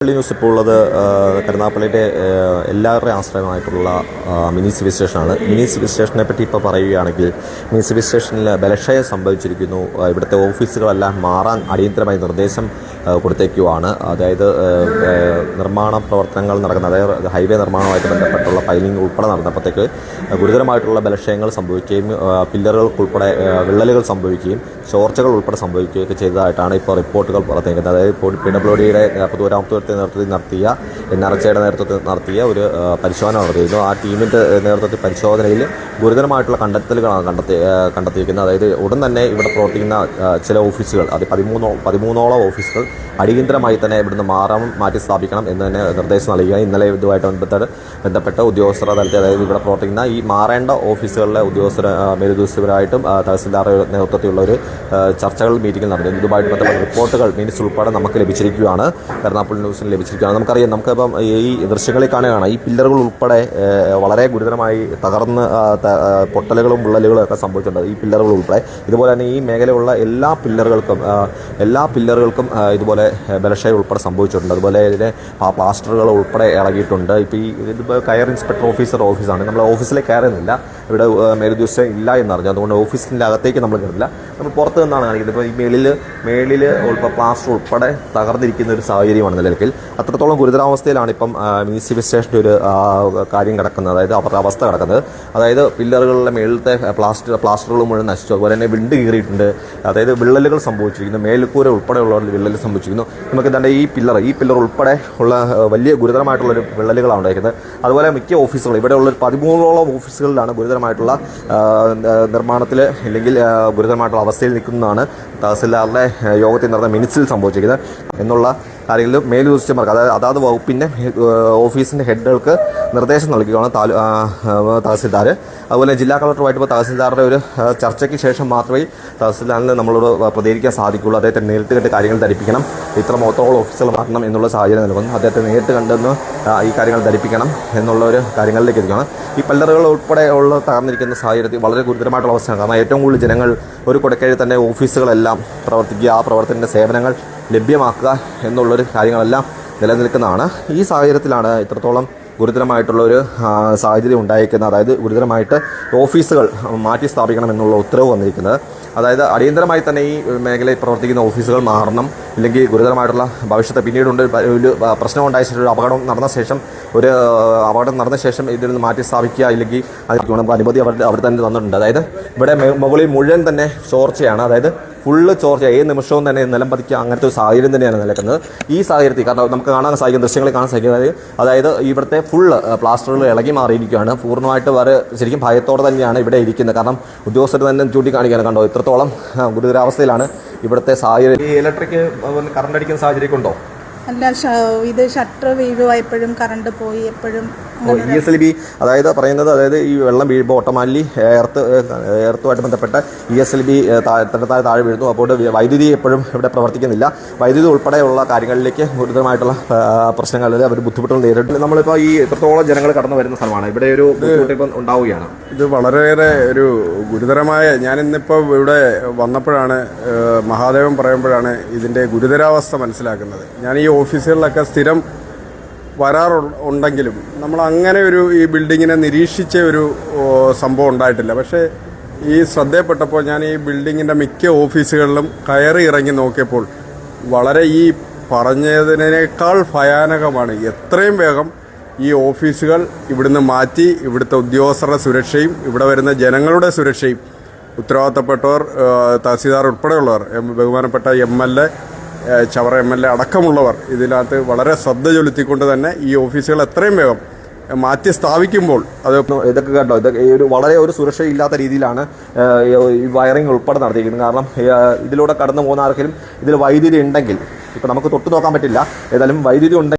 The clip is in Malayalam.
ന്യൂസ് ഇപ്പോൾ ഉള്ളത് കരുനാഗപ്പള്ളിയുടെ എല്ലാവരുടെയും ആശ്രയമായിട്ടുള്ള മിനി സിവിൽ സ്റ്റേഷനാണ്. മിനി സിവിൽ സ്റ്റേഷനെ പറ്റി ഇപ്പോൾ പറയുകയാണെങ്കിൽ മിനി സിവിൽ സ്റ്റേഷനിൽ ബലക്ഷയം സംഭവിച്ചിരിക്കുന്നു. ഇവിടുത്തെ ഓഫീസുകളെല്ലാം മാറാൻ അടിയന്തരമായി നിർദ്ദേശം കൊടുത്തേക്കുവാണ്. അതായത് നിർമ്മാണ പ്രവർത്തനങ്ങൾ നടക്കുന്ന, അതായത് ഹൈവേ നിർമ്മാണവുമായിട്ട് ബന്ധപ്പെട്ടുള്ള പൈലിംഗ് ഉൾപ്പെടെ നടന്നപ്പോഴത്തേക്ക് ഗുരുതരമായിട്ടുള്ള ബലക്ഷയങ്ങൾ സംഭവിക്കുകയും പില്ലറുകൾക്കുൾപ്പെടെ വിള്ളലുകൾ സംഭവിക്കുകയും ചോർച്ചകൾ ഉൾപ്പെടെ സംഭവിക്കുകയൊക്കെ ചെയ്തതായിട്ടാണ് ഇപ്പോൾ റിപ്പോർട്ടുകൾ പുറത്തേക്കുന്നത്. അതായത് ഇപ്പോൾ PWDയുടെ പൊതുമരാമത്ത് നേതൃത്വത്തിൽ നടത്തിയ NRCയുടെ നേതൃത്വത്തിൽ നടത്തിയ ഒരു പരിശോധന നടത്തിയിരുന്നു. ആ ടീമിൻ്റെ നേതൃത്വത്തിൽ പരിശോധനയിൽ ഗുരുതരമായിട്ടുള്ള കണ്ടെത്തലുകളാണ് കണ്ടെത്തിയിരിക്കുന്നത്. അതായത് ഉടൻ തന്നെ ഇവിടെ പ്രവർത്തിക്കുന്ന ചില ഓഫീസുകൾ, അത് 13ഓളം ഓഫീസുകൾ അടിയന്തരമായി തന്നെ ഇവിടുന്ന് മാറ്റി സ്ഥാപിക്കണം എന്ന് തന്നെ നിർദ്ദേശം നൽകുക. ഇന്നലെ ഇതുമായിട്ട് ബന്ധപ്പെട്ട ഉദ്യോഗസ്ഥർ തലത്തിൽ, അതായത് ഇവിടെ പ്രവർത്തിക്കുന്ന ഈ മാറേണ്ട ഓഫീസുകളിലെ മേലുദ്യോഗസ്ഥരായിട്ടും തഹസിൽദാറുടെ നേതൃത്വത്തിലുള്ള ഒരു ചർച്ചകൾ മീറ്റിംഗിൽ നടന്നു. ഇതുമായിട്ട് ബന്ധപ്പെട്ട റിപ്പോർട്ടുകൾ മിനിറ്റ്സ് ഉൾപ്പെടെ നമുക്ക് ലഭിച്ചിരിക്കുകയാണ്, കരുനാഗപ്പള്ളി ന്യൂസിന് ലഭിച്ചിരിക്കുകയാണ്. നമുക്കറിയാം, നമുക്കിപ്പം ഈ ദൃശ്യങ്ങളിൽ കാണുകയാണ് ഈ പില്ലറുകൾ ഉൾപ്പെടെ വളരെ ഗുരുതരമായി തകർന്ന് പൊട്ടലുകളും വിള്ളലുകളും ഒക്കെ സംഭവിച്ചിട്ടുണ്ട്. ഈ പില്ലറുകൾ ഉൾപ്പെടെ ഇതുപോലെ തന്നെ ഈ മേഖലയിലുള്ള എല്ലാ പില്ലറുകൾക്കും ഇതുപോലെ ബലക്ഷയം ഉൾപ്പെടെ സംഭവിച്ചിട്ടുണ്ട്. അതുപോലെ ഇതിൻ്റെ പ്ലാസ്റ്ററുകൾ ഉൾപ്പെടെ ഇളകിയിട്ടുണ്ട്. ഇപ്പോൾ ഇതിപ്പോൾ കയർ ഇൻസ്പെക്ടർ ഓഫീസാണ്. നമ്മൾ ഓഫീസിലേക്ക് കയറുന്നില്ല, ഇവിടെ മേലുദ്യോഗസ്ഥ ഇല്ല എന്നറിഞ്ഞു. അതുകൊണ്ട് ഓഫീസിൻ്റെ അകത്തേക്ക് നമ്മൾ കയറില്ല, നമ്മൾ പുറത്ത് നിന്നാണ് കാണിക്കുന്നത്. ഇപ്പോൾ ഈ മേളിൽ പ്ലാസ്റ്റർ ഉൾപ്പെടെ തകർന്നിരിക്കുന്ന ഒരു സാഹചര്യമാണ് നിലനിൽക്കൽ. അത്രത്തോളം ഗുരുതരാവസ്ഥയിലാണ് ഇപ്പം മിനി സിവിൽ സ്റ്റേഷൻ്റെ ഒരു കാര്യം കിടക്കുന്നത്, അതായത് അവരുടെ അവസ്ഥ കിടക്കുന്നത്. അതായത് പില്ലറുകളിലെ മേളിലത്തെ പ്ലാസ്റ്ററുകൾ മുഴുവൻ നശിച്ചു. അതുപോലെ തന്നെ വിണ്ട് കീറിയിട്ടുണ്ട്, അതായത് വിള്ളലുകൾ സംഭവിച്ചിരിക്കുന്നു, മേൽക്കൂര ഉൾപ്പെടെയുള്ള വിള്ളൽ സംഭവിച്ചിരിക്കുന്നു. നമുക്ക് ഇതാണ്ട് ഈ പില്ലർ ഉൾപ്പെടെ ഉള്ള വലിയ ഗുരുതരമായിട്ടുള്ളൊരു വിള്ളലുകളാണ് ഉണ്ടായിരിക്കുന്നത്. അതുപോലെ മിക്ക ഓഫീസുകൾ, ഇവിടെയുള്ള 13ഓളം ഓഫീസുകളിലാണ് ഗുരുതരമായിട്ടുള്ള നിർമ്മാണത്തിൽ അല്ലെങ്കിൽ ഗുരുതരമായിട്ടുള്ള അവസ്ഥയിൽ നിൽക്കുന്നതാണ് തഹസിൽദാറുടെ യോഗത്തിൽ നടന്ന മിനിറ്റ്സിൽ സംഭവിച്ചിരിക്കുന്നത് എന്നുള്ള കാര്യങ്ങളിൽ മേലുദ്യോഗസ്ഥന്മാർക്ക്, അതായത് വകുപ്പിൻ്റെ ഓഫീസിൻ്റെ ഹെഡുകൾക്ക് നിർദ്ദേശം നൽകുകയാണ് തഹസിൽദാർ. അതുപോലെ ജില്ലാ കളക്ടറുമായിട്ട് ഇപ്പോൾ തഹസിൽദാറുടെ ഒരു ചർച്ചയ്ക്ക് ശേഷം മാത്രമേ തഹസിൽദാറിന് നമ്മളോട് പ്രതികരിക്കാൻ സാധിക്കുകയുള്ളൂ. അദ്ദേഹത്തെ നേരിട്ട് കണ്ട് കാര്യങ്ങൾ ധരിപ്പിക്കണം, ഇത്ര മൊത്തമുള്ള ഓഫീസുകൾ മാറ്റണം എന്നുള്ള സാഹചര്യം നൽകുന്നു. അദ്ദേഹത്തെ നേരിട്ട് കണ്ടെന്ന് ഈ കാര്യങ്ങൾ ധരിപ്പിക്കണം എന്നുള്ള ഒരു കാര്യങ്ങളിലേക്ക് എത്തിക്കണം. ഈ പില്ലറുകൾ ഉൾപ്പെടെ ഉള്ള തകർന്നിരിക്കുന്ന സാഹചര്യത്തിൽ വളരെ ഗുരുതരമായിട്ടുള്ള അവസ്ഥയാണ്. കാരണം ഏറ്റവും കൂടുതൽ ജനങ്ങൾ ഒരു കൊടക്കയിൽ തന്നെ ഓഫീസുകളെല്ലാം പ്രവർത്തിക്കുക, ആ പ്രവർത്തനത്തിൻ്റെ സേവനങ്ങൾ ലഭ്യമാക്കുക എന്നുള്ളൊരു കാര്യങ്ങളെല്ലാം നിലനിൽക്കുന്നതാണ്. ഈ സാഹചര്യത്തിലാണ് ഇത്രത്തോളം ഗുരുതരമായിട്ടുള്ള ഒരു സാഹചര്യം ഉണ്ടായിരിക്കുന്നത്. അതായത് ഗുരുതരമായിട്ട് ഓഫീസുകൾ മാറ്റി സ്ഥാപിക്കണം എന്നുള്ള ഉത്തരവ് വന്നിരിക്കുന്നത്. അതായത് അടിയന്തരമായി തന്നെ ഈ മേഖലയിൽ പ്രവർത്തിക്കുന്ന ഓഫീസുകൾ മാറണം, ഇല്ലെങ്കിൽ ഗുരുതരമായിട്ടുള്ള ഭവിഷ്യത്ത് പിന്നീടുണ്ട്. ഒരു പ്രശ്നം ഉണ്ടായ ശേഷം, ഒരു അപകടം നടന്ന ശേഷം ഇതിൽ നിന്ന് മാറ്റി സ്ഥാപിക്കുക, ഇല്ലെങ്കിൽ അതിന് അനുമതി അവർ തന്നെ തന്നിട്ടുണ്ട്. അതായത് ഇവിടെ മുകളിൽ മുഴുവൻ തന്നെ ചോർച്ചയാണ്, അതായത് ഫുള്ള് ചോർച്ച, ഏത് നിമിഷവും തന്നെ നിലം പതിക്കുക, അങ്ങനത്തെ ഒരു സാഹചര്യം തന്നെയാണ് നിലനിൽക്കുന്നത്. ഈ സാഹചര്യത്തിൽ കാരണം നമുക്ക് കാണാൻ സാധിക്കും, ദൃശ്യങ്ങളിൽ കാണാൻ സാധിക്കുന്നത്, അതായത് ഇവിടുത്തെ ഫുള്ള് പ്ലാസ്റ്ററുകൾ ഇളകി മാറിയിരിക്കുകയാണ്. പൂർണ്ണമായിട്ട് വരെ ശരിക്കും ഭയത്തോടെ തന്നെയാണ് ഇവിടെ ഇരിക്കുന്നത്. കാരണം ഉദ്യോഗസ്ഥർ തന്നെ ചൂണ്ടിക്കാണിക്കുകയാണ്, കണ്ടോ ഇത്രത്തോളം ഗുരുതരാവസ്ഥയിലാണ് ഇവിടുത്തെ സാഹചര്യം. ഈ ഇലക്ട്രിക് കറണ്ട് അടിക്കുന്ന സാഹചര്യം ഉണ്ടോ? അല്ല, ഇത് ഷട്ടർ വീഴുവായപ്പോഴും കറണ്ട് പോയി എപ്പോഴും. ESLB അതായത് പറയുന്നത്, അതായത് ഈ വെള്ളം വീഴുമ്പോൾ ഓട്ടോമാറ്റിക്കലി എർത്തുമായിട്ട് ബന്ധപ്പെട്ട ESLB താഴെ വീഴുന്നു. അപ്പോൾ വൈദ്യുതി എപ്പോഴും ഇവിടെ പ്രവർത്തിക്കുന്നില്ല. വൈദ്യുതി ഉൾപ്പെടെയുള്ള കാര്യങ്ങളിലേക്ക് ഗുരുതരമായിട്ടുള്ള പ്രശ്നങ്ങളിൽ അവർ ബുദ്ധിമുട്ടുകൾ നേരിട്ട് നമ്മളിപ്പോൾ ഈ എത്രത്തോളം ജനങ്ങൾ കടന്നു വരുന്ന സ്ഥലമാണ്, ഇവിടെ ഒരു ബുദ്ധിമുട്ട് ഇപ്പം ഉണ്ടാവുകയാണ്. ഇത് വളരെയേറെ ഒരു ഗുരുതരമായ, ഞാനിന്നിപ്പോൾ ഇവിടെ വന്നപ്പോഴാണ് മഹാദേവൻ പറയുമ്പോഴാണ് ഇതിൻ്റെ ഗുരുതരാവസ്ഥ മനസ്സിലാക്കുന്നത്. ഞാൻ ഈ ഓഫീസുകളിലൊക്കെ സ്ഥിരം വരാറുണ്ടെങ്കിലും നമ്മൾ അങ്ങനെ ഈ ബിൽഡിങ്ങിനെ നിരീക്ഷിച്ച ഒരു സംഭവം ഉണ്ടായിട്ടില്ല. പക്ഷേ ഈ ശ്രദ്ധയപ്പെട്ടപ്പോൾ ഞാൻ ഈ ബിൽഡിങ്ങിൻ്റെ മിക്ക ഓഫീസുകളിലും കയറി ഇറങ്ങി നോക്കിയപ്പോൾ വളരെ ഈ പറഞ്ഞതിനേക്കാൾ ഭയാനകമാണ്. എത്രയും വേഗം ഈ ഓഫീസുകൾ ഇവിടുന്ന് മാറ്റി ഇവിടുത്തെ ഉദ്യോഗസ്ഥരുടെ സുരക്ഷയും ഇവിടെ വരുന്ന ജനങ്ങളുടെ സുരക്ഷയും ഉത്തരവാദിത്തപ്പെട്ടവർ, തഹസിൽദാർ ഉൾപ്പെടെയുള്ളവർ, ബഹുമാനപ്പെട്ട MLA, ചവറ MLA അടക്കമുള്ളവർ ഇതിനകത്ത് വളരെ ശ്രദ്ധ ചെലുത്തിക്കൊണ്ട് തന്നെ ഈ ഓഫീസുകൾ എത്രയും വേഗം മാറ്റി സ്ഥാപിക്കുമ്പോൾ ഇതൊക്കെ കണ്ടോ, ഇതൊക്കെ വളരെ ഒരു സുരക്ഷയില്ലാത്ത രീതിയിലാണ് ഈ വയറിംഗ് ഉൾപ്പെടെ നടത്തിയിരിക്കുന്നത്. കാരണം ഇതിലൂടെ കടന്നു പോകുന്ന ആർക്കെങ്കിലും ഇതിൽ വൈദ്യുതി ഉണ്ടെങ്കിൽ, ഇപ്പം നമുക്ക് തൊട്ട് നോക്കാൻ പറ്റില്ല, ഏതായാലും വൈദ്യുതി ഉണ്ടെങ്കിൽ